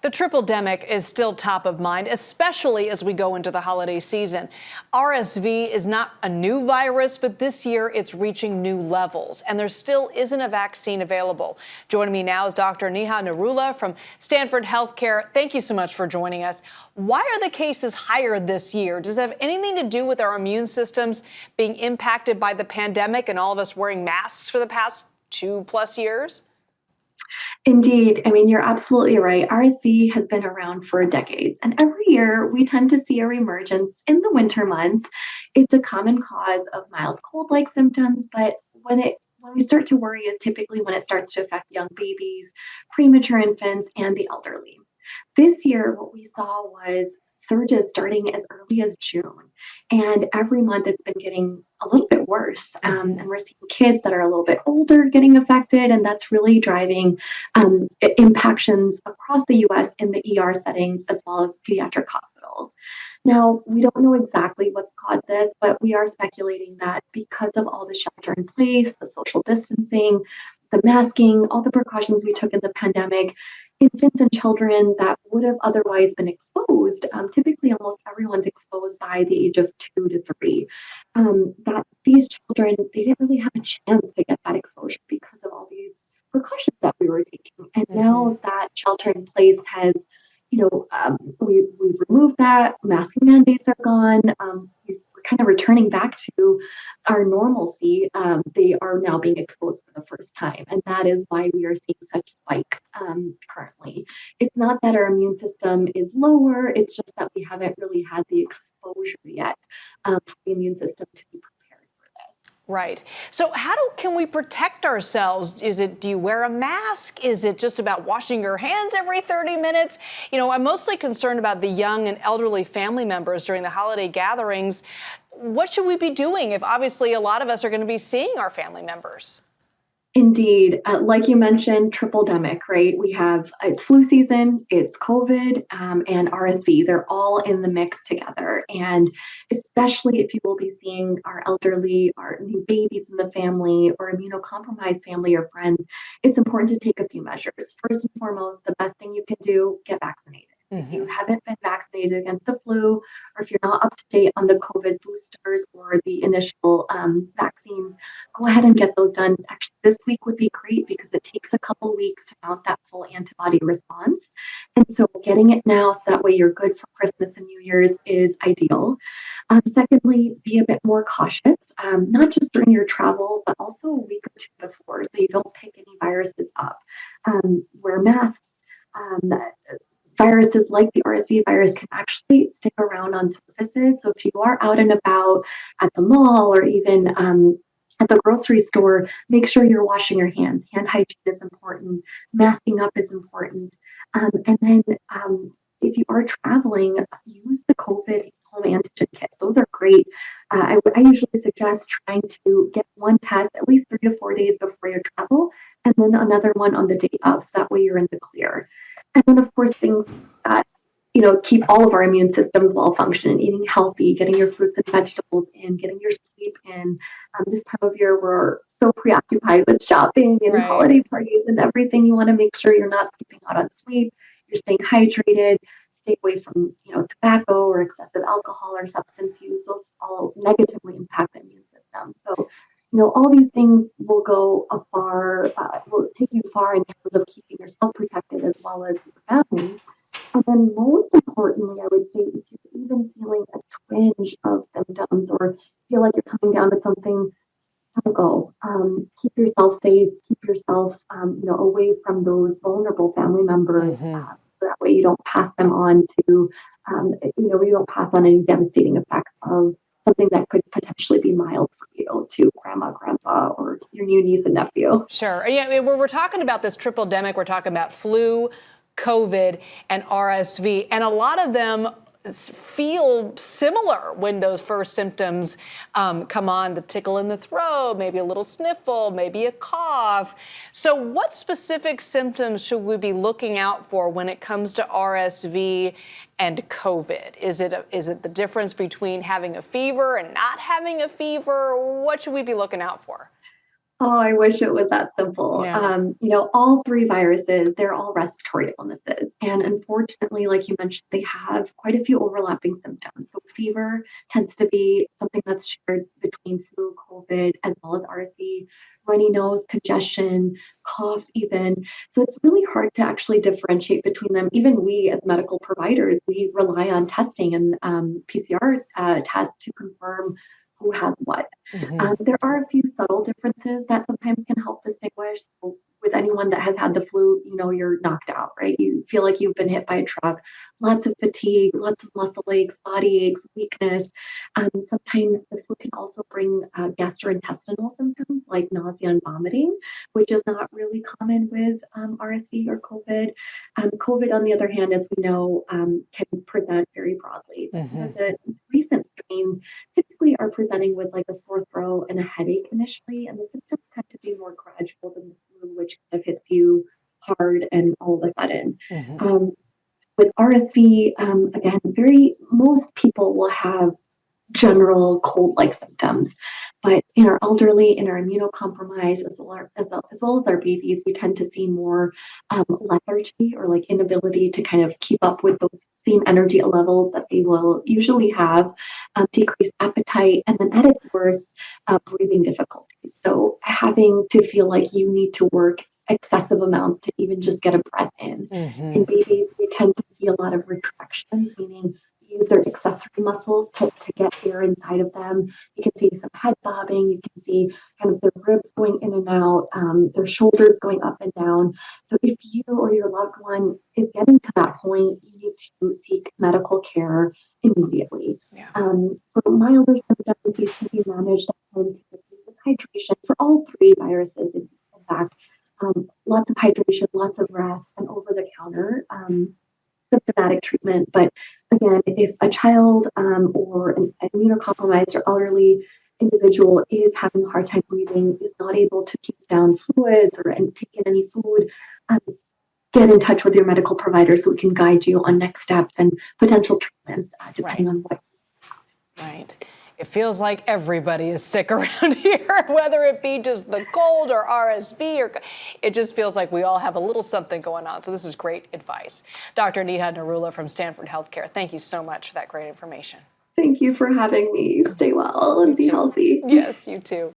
The Tripledemic is still top of mind, especially as we go into the holiday season. RSV is not a new virus, but this year it's reaching new levels, and there still isn't a vaccine available. Joining me now is Dr. Neha Narula from Stanford Health Care. Thank you so much for joining us. Why are the cases higher this year? Does it have anything to do with our immune systems being impacted by the pandemic and all of us wearing masks for the past 2+ years? Indeed. I mean, you're absolutely right. RSV has been around for decades, and every year we tend to see a reemergence in the winter months. It's a common cause of mild cold-like symptoms, but when we start to worry is typically when it starts to affect young babies, premature infants, and the elderly. This year, what we saw was surges starting as early as June. And every month it's been getting a little bit worse. And we're seeing kids that are a little bit older getting affected. And that's really driving impactions across the US in the ER settings as well as pediatric hospitals. Now, we don't know exactly what's caused this, but we are speculating that because of all the shelter in place, the social distancing, the masking, all the precautions we took in the pandemic, infants and children that would have otherwise been exposed, typically almost everyone's exposed by the age of 2 to 3, that these children, they didn't really have a chance to get that exposure because of all these precautions that we were taking. And now that shelter in place has, we've removed that, masking mandates are gone, we're kind of returning back to our normalcy. They are now being exposed for the first time, and that is why we are seeing such spike currently. It's not that our immune system is lower, it's just that we haven't really had the exposure yet for the immune system to be prepared for this. Right. So can we protect ourselves? Do you wear a mask? Is it just about washing your hands every 30 minutes? I'm mostly concerned about the young and elderly family members during the holiday gatherings. What should we be doing if obviously a lot of us are going to be seeing our family members? Indeed. Like you mentioned, Tripledemic, right? It's flu season, it's COVID, and RSV. They're all in the mix together. And especially if you will be seeing our elderly, our new babies in the family, or immunocompromised family or friends, it's important to take a few measures. First and foremost, the best thing you can do, get vaccinated. If you haven't been vaccinated against the flu, or if you're not up to date on the COVID boosters or the initial vaccines, go ahead and get those done. Actually, this week would be great because it takes a couple weeks to mount that full antibody response. And so getting it now so that way you're good for Christmas and New Year's is ideal. Secondly, be a bit more cautious, not just during your travel, but also a week or two before so you don't pick any viruses up. Wear masks. Viruses like the RSV virus can actually stick around on surfaces. So if you are out and about at the mall or even at the grocery store, make sure you're washing your hands. Hand hygiene is important. Masking up is important. And then if you are traveling, use the COVID home antigen kits. Those are great. I usually suggest trying to get one test at least 3 to 4 days before your travel, and then another one on the day of, so that way you're in the clear. And then, of course, things that, keep all of our immune systems well functioning, eating healthy, getting your fruits and vegetables in, getting your sleep in. This time of year, we're so preoccupied with shopping and holiday parties and everything. You want to make sure you're not skipping out on sleep, you're staying hydrated, stay away from, tobacco or excessive alcohol or substance use. Those all negatively impact the immune system. So, all these things will will take you far in terms of keeping yourself protected as well as your family. And then most importantly, I would say if you're even feeling a twinge of symptoms or feel like you're coming down to something, don't go. Keep yourself safe, keep yourself, away from those vulnerable family members. So that way you don't pass them on to, you don't pass on any devastating effects of something that could potentially be mild for you to grandma, grandpa, or your new niece and nephew. Sure. Yeah, when we're talking about this Tripledemic, we're talking about flu, COVID, and RSV, and a lot of them feel similar when those first symptoms come on, the tickle in the throat, maybe a little sniffle, maybe a cough. So what specific symptoms should we be looking out for when it comes to RSV and COVID? Is it the difference between having a fever and not having a fever? What should we be looking out for? Oh, I wish it was that simple. Yeah. All three viruses, they're all respiratory illnesses. And unfortunately, like you mentioned, they have quite a few overlapping symptoms. So fever tends to be something that's shared between flu, COVID, as well as RSV, runny nose, congestion, cough even. So it's really hard to actually differentiate between them. Even we as medical providers, we rely on testing and PCR tests to confirm who has what. Hmm. There are a few subtle differences that sometimes can help distinguish. So with anyone that has had the flu, you're knocked out, right? You feel like you've been hit by a truck, lots of fatigue, lots of muscle aches, body aches, weakness. Sometimes the flu can also bring gastrointestinal symptoms like nausea and vomiting, which is not really common with RSV or COVID. COVID, on the other hand, as we know, can present very broadly. But Hmm. the recent strains typically are presenting with like a sore throat and a headache initially, and the symptoms tend to be more gradual than the flu, which kind of hits you hard and all of a sudden. Hmm. Um, with RSV, again, very most people will have general cold-like symptoms. But in our elderly, in our immunocompromised, as well as our babies, we tend to see more lethargy or like inability to kind of keep up with those same energy levels that they will usually have, decreased appetite, and then at its worst, breathing difficulties. So having to feel like you need to work excessive amounts to even just get a breath in. Hmm. In babies, we tend to see a lot of retractions, meaning use their accessory muscles to get air inside of them. You can see some head bobbing. You can see kind of their ribs going in and out, their shoulders going up and down. So if you or your loved one is getting to that point, you need to seek medical care immediately. Yeah. For milder symptoms, these can be managed at home typically with hydration for all three viruses. In fact, lots of hydration, lots of rest, and over-the-counter symptomatic treatment. But again, if a child or an immunocompromised or elderly individual is having a hard time breathing, is not able to keep down fluids or and take in any food, um, get in touch with your medical provider so we can guide you on next steps and potential treatments Right. depending on what. Right. It feels like everybody is sick around here, whether it be just the cold or RSV, or it just feels like we all have a little something going on. So this is great advice. Dr. Neha Narula from Stanford Health Care, thank you so much for that great information. Thank you for having me. Stay well You and be too. healthy. Yes, you too.